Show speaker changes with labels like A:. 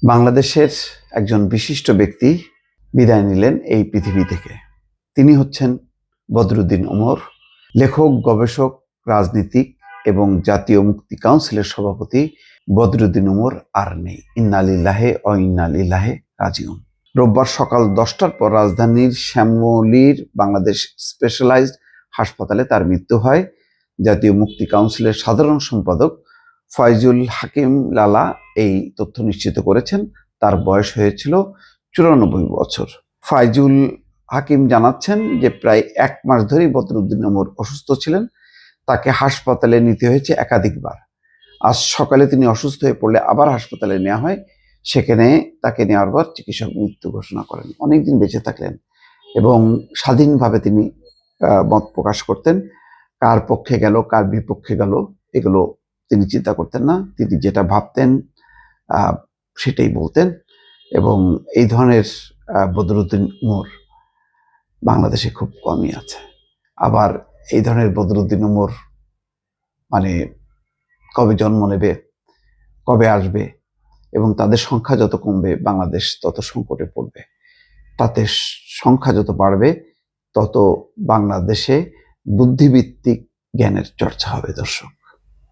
A: বাংলাদেশের একজন বিশিষ্ট ব্যক্তি বিদায় নিলেন এই পৃথিবী থেকে। তিনি হচ্ছেন বদরুদ্দীন উমর, লেখক, গবেষক, রাজনীতিক এবং জাতীয় মুক্তি কাউন্সিলের সভাপতি বদরুদ্দীন উমর আর নেই। ইন্না লিল্লাহি ওয়া ইন্না ইলাইহি রাজিউন। রোববার সকাল 10টার পর রাজধানীর শ্যামলীর বাংলাদেশ স্পেশালাইজড হাসপাতালে তার মৃত্যু হয়। জাতীয় মুক্তি কাউন্সিলের সাধারণ সম্পাদক ফয়জুল হাকিম লালা এই তথ্য নিশ্চিত করেছেন। তার বয়স হয়েছিল 94 বছর। ফয়জুল হাকিম জানাচ্ছেন যে প্রায় 1 মাস ধরেই বদরুদ্দীন উমর অসুস্থ ছিলেন। তাকে হাসপাতালে নিতে হয়েছে একাধিকবার। আজ সকালে তিনি অসুস্থ হয়ে পড়লে আবার হাসপাতালে নেওয়া হয়। সেখানে তাকে নেওয়ার পর চিকিৎসক মৃত্যু ঘোষণা করেন। অনেকদিন বেঁচে থাকলেন এবং স্বাধীনভাবে তিনি মত প্রকাশ করতেন। কার পক্ষে গেল, কার বিপক্ষে গেল, এগুলো তিনি চিন্তা করতেন না। তিনি যেটা ভাবতেন সেটাই বলতেন এবং এই ধরনের বদরুদ্দীন উমর বাংলাদেশে খুব কমই আছে। আবার এই ধরনের বদরুদ্দীন উমর মানে কবে জন্ম নেবে, কবে আসবে এবং তাদের সংখ্যা যত কমবে বাংলাদেশ তত সংকটে পড়বে। তাদের সংখ্যা যত বাড়বে তত বাংলাদেশে বুদ্ধিভিত্তিক জ্ঞানের চর্চা হবে। দর্শক।